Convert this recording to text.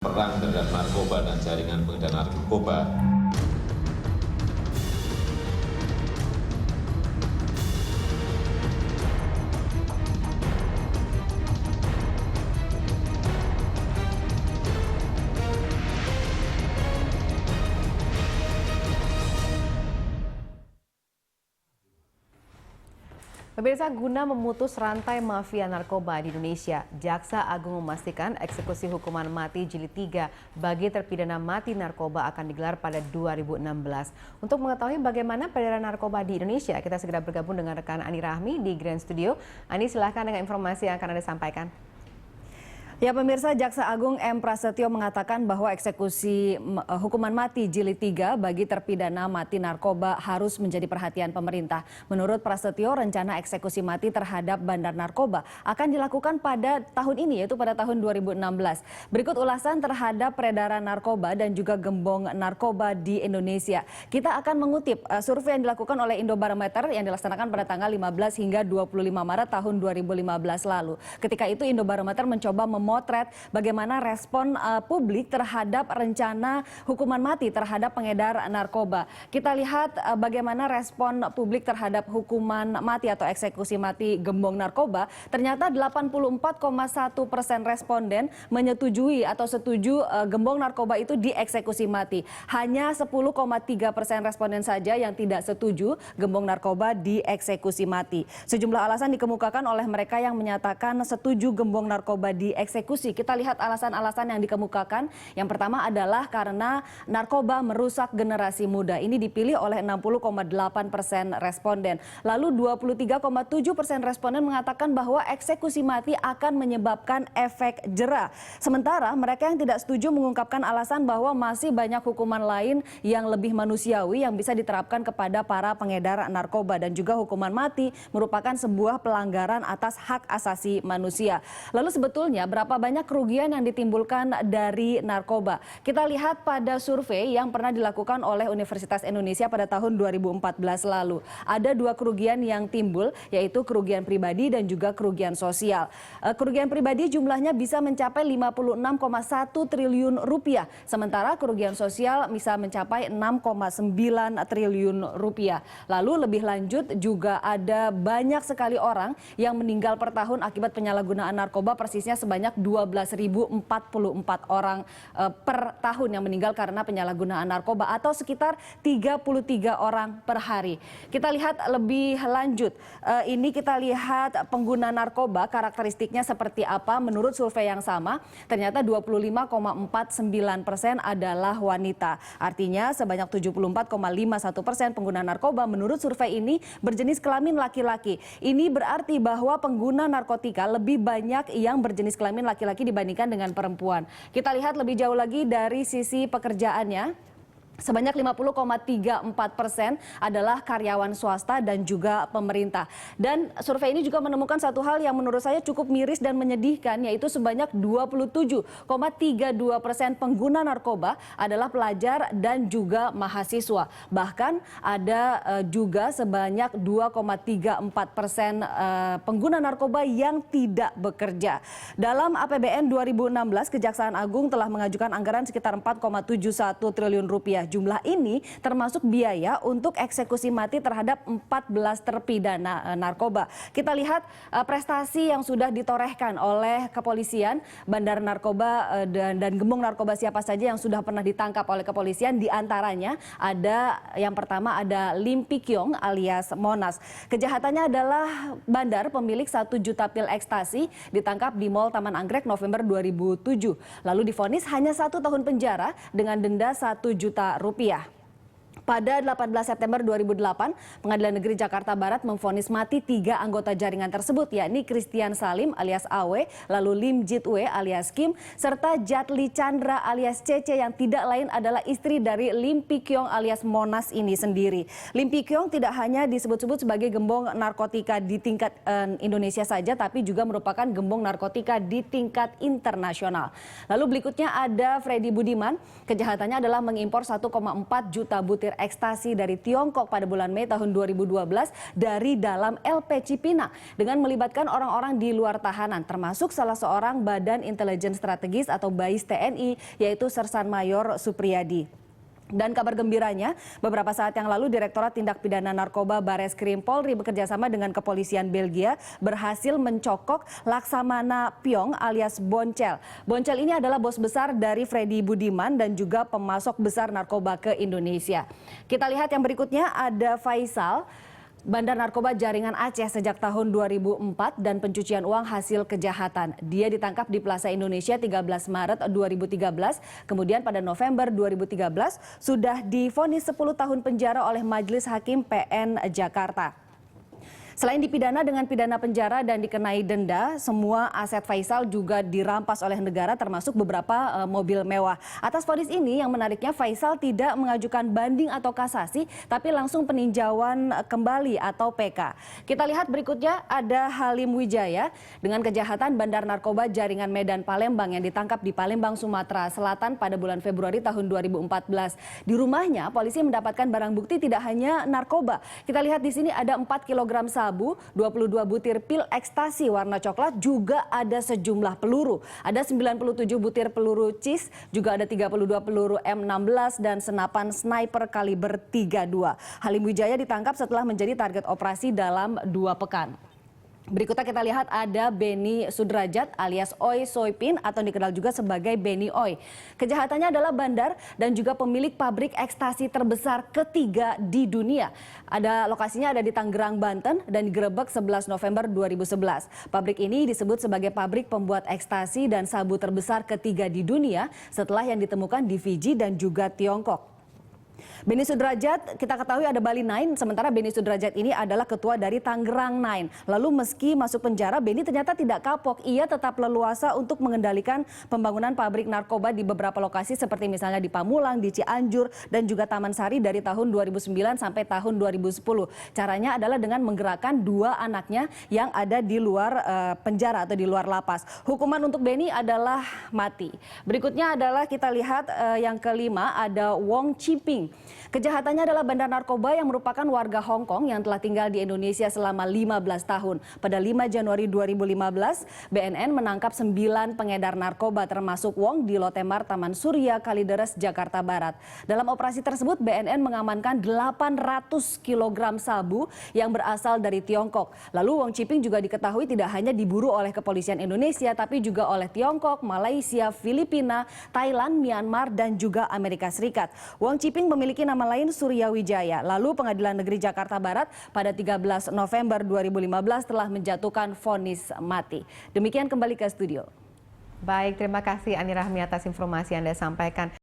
perang terhadap narkoba dan jaringan pengedar narkoba. Pemirsa, guna memutus rantai mafia narkoba di Indonesia, Jaksa Agung memastikan eksekusi hukuman mati jilid 3 bagi terpidana mati narkoba akan digelar pada 2016. Untuk mengetahui bagaimana peredaran narkoba di Indonesia, kita segera bergabung dengan rekan Ani Rahmi di Grand Studio. Ani, silahkan dengan informasi yang akan Anda sampaikan. Ya pemirsa, Jaksa Agung M. Prasetyo mengatakan bahwa eksekusi hukuman mati jilid 3 bagi terpidana mati narkoba harus menjadi perhatian pemerintah. Menurut Prasetyo, rencana eksekusi mati terhadap bandar narkoba akan dilakukan pada tahun ini, yaitu pada tahun 2016. Berikut ulasan terhadap peredaran narkoba dan juga gembong narkoba di Indonesia. Kita akan mengutip survei yang dilakukan oleh Indobarometer yang dilaksanakan pada tanggal 15 hingga 25 Maret tahun 2015 lalu. Ketika itu Indobarometer mencoba memotret bagaimana respon publik terhadap rencana hukuman mati terhadap pengedar narkoba. Kita lihat bagaimana respon publik terhadap hukuman mati atau eksekusi mati gembong narkoba. Ternyata 84,1% responden menyetujui atau setuju gembong narkoba itu dieksekusi mati. Hanya 10,3% responden saja yang tidak setuju gembong narkoba dieksekusi mati. Sejumlah alasan dikemukakan oleh mereka yang menyatakan setuju gembong narkoba dieksekusi. Kita lihat alasan-alasan yang dikemukakan. Yang pertama adalah karena narkoba merusak generasi muda. Ini dipilih oleh 60,8% responden. Lalu 23,7% responden mengatakan bahwa eksekusi mati akan menyebabkan efek jera. Sementara mereka yang tidak setuju mengungkapkan alasan bahwa masih banyak hukuman lain yang lebih manusiawi yang bisa diterapkan kepada para pengedar narkoba, dan juga hukuman mati merupakan sebuah pelanggaran atas hak asasi manusia. Lalu sebetulnya berapa banyak kerugian yang ditimbulkan dari narkoba? Kita lihat pada survei yang pernah dilakukan oleh Universitas Indonesia pada tahun 2014 lalu. Ada dua kerugian yang timbul, yaitu kerugian pribadi dan juga kerugian sosial. Kerugian pribadi jumlahnya bisa mencapai 56,1 triliun rupiah, sementara kerugian sosial bisa mencapai 6,9 triliun rupiah. Lalu lebih lanjut juga ada banyak sekali orang yang meninggal per tahun akibat penyalahgunaan narkoba, persisnya sebanyak 12.044 orang per tahun yang meninggal karena penyalahgunaan narkoba, atau sekitar 33 orang per hari. Kita lihat lebih lanjut, ini kita lihat pengguna narkoba karakteristiknya seperti apa. Menurut survei yang sama, ternyata 25,49% adalah wanita. Artinya sebanyak 74,51% pengguna narkoba menurut survei ini berjenis kelamin laki-laki. Ini berarti bahwa pengguna narkotika lebih banyak yang berjenis kelamin laki-laki dibandingkan dengan perempuan. Kita lihat lebih jauh lagi dari sisi pekerjaannya. Sebanyak 50,34% adalah karyawan swasta dan juga pemerintah. Dan survei ini juga menemukan satu hal yang menurut saya cukup miris dan menyedihkan, yaitu sebanyak 27,32% pengguna narkoba adalah pelajar dan juga mahasiswa. Bahkan ada juga sebanyak 2,34% pengguna narkoba yang tidak bekerja. Dalam APBN 2016, Kejaksaan Agung telah mengajukan anggaran sekitar 4,71 triliun rupiah. Jumlah ini termasuk biaya untuk eksekusi mati terhadap 14 terpidana narkoba. Kita lihat prestasi yang sudah ditorehkan oleh kepolisian, bandar narkoba dan gembong narkoba siapa saja yang sudah pernah ditangkap oleh kepolisian. Di antaranya ada yang pertama ada Lim Pi Kyong alias Monas. Kejahatannya adalah bandar pemilik 1 juta pil ekstasi, ditangkap di Mall Taman Anggrek November 2007. Lalu divonis hanya 1 tahun penjara dengan denda 1 juta rupiah. Pada 18 September 2008, Pengadilan Negeri Jakarta Barat memvonis mati 3 anggota jaringan tersebut, yakni Christian Salim alias Awe, lalu Lim Jitwe alias Kim, serta Jatli Chandra alias Cece yang tidak lain adalah istri dari Lim Pi Kyong alias Monas ini sendiri. Lim Pi Kyong tidak hanya disebut-sebut sebagai gembong narkotika di tingkat Indonesia saja, tapi juga merupakan gembong narkotika di tingkat internasional. Lalu berikutnya ada Freddy Budiman, kejahatannya adalah mengimpor 1,4 juta butir ekstasi dari Tiongkok pada bulan Mei tahun 2012 dari dalam LP Cipinang dengan melibatkan orang-orang di luar tahanan, termasuk salah seorang Badan Intelijen Strategis atau BAIS TNI, yaitu Sersan Mayor Supriyadi. Dan kabar gembiranya, beberapa saat yang lalu Direktorat Tindak Pidana Narkoba Bareskrim Polri bekerjasama dengan kepolisian Belgia berhasil mencokok Laksamana Pyong alias Boncel. Boncel ini adalah bos besar dari Freddy Budiman dan juga pemasok besar narkoba ke Indonesia. Kita lihat yang berikutnya, ada Faisal, bandar narkoba jaringan Aceh sejak tahun 2004 dan pencucian uang hasil kejahatan. Dia ditangkap di Plaza Indonesia 13 Maret 2013, kemudian pada November 2013 sudah divonis 10 tahun penjara oleh Majelis Hakim PN Jakarta. Selain dipidana dengan pidana penjara dan dikenai denda, semua aset Faisal juga dirampas oleh negara termasuk beberapa mobil mewah. Atas vonis ini yang menariknya, Faisal tidak mengajukan banding atau kasasi tapi langsung peninjauan kembali atau PK. Kita lihat berikutnya, ada Halim Wijaya dengan kejahatan bandar narkoba jaringan Medan Palembang yang ditangkap di Palembang, Sumatera Selatan pada bulan Februari tahun 2014. Di rumahnya polisi mendapatkan barang bukti tidak hanya narkoba. Kita lihat di sini ada 4 kg sabu, 22 butir pil ekstasi warna coklat, juga ada sejumlah peluru. Ada 97 butir peluru CIS, juga ada 32 peluru M16 dan senapan sniper kaliber 32. Halim Wijaya ditangkap setelah menjadi target operasi dalam 2 pekan. Berikutnya kita lihat ada Beni Sudrajat alias Oi Soipin atau dikenal juga sebagai Beni Oi. Kejahatannya adalah bandar dan juga pemilik pabrik ekstasi terbesar ketiga di dunia. Lokasinya ada di Tangerang, Banten dan digerebek 11 November 2011. Pabrik ini disebut sebagai pabrik pembuat ekstasi dan sabu terbesar ketiga di dunia setelah yang ditemukan di Fiji dan juga Tiongkok. Beni Sudrajat, kita ketahui ada Bali Nine, sementara Beni Sudrajat ini adalah ketua dari Tangerang Nine. Lalu meski masuk penjara, Beni ternyata tidak kapok. Ia tetap leluasa untuk mengendalikan pembangunan pabrik narkoba di beberapa lokasi seperti misalnya di Pamulang, di Cianjur, dan juga Taman Sari dari tahun 2009 sampai tahun 2010. Caranya adalah dengan menggerakkan 2 anaknya yang ada di luar penjara atau di luar lapas. Hukuman untuk Beni adalah mati. Berikutnya adalah kita lihat yang kelima, ada Wong Chiping. Kejahatannya adalah bandar narkoba yang merupakan warga Hong Kong yang telah tinggal di Indonesia selama 15 tahun. Pada 5 Januari 2015, BNN menangkap 9 pengedar narkoba termasuk Wong di Lotemar Taman Surya, Kalideres, Jakarta Barat. Dalam operasi tersebut, BNN mengamankan 800 kg sabu yang berasal dari Tiongkok. Lalu Wong Chiping juga diketahui tidak hanya diburu oleh kepolisian Indonesia, tapi juga oleh Tiongkok, Malaysia, Filipina, Thailand, Myanmar, dan juga Amerika Serikat. Wong Chiping memiliki nama lain Surya Wijaya. Lalu Pengadilan Negeri Jakarta Barat pada 13 November 2015 telah menjatuhkan vonis mati. Demikian, kembali ke studio. Baik, terima kasih Ani Rahmi atas informasi yang Anda sampaikan.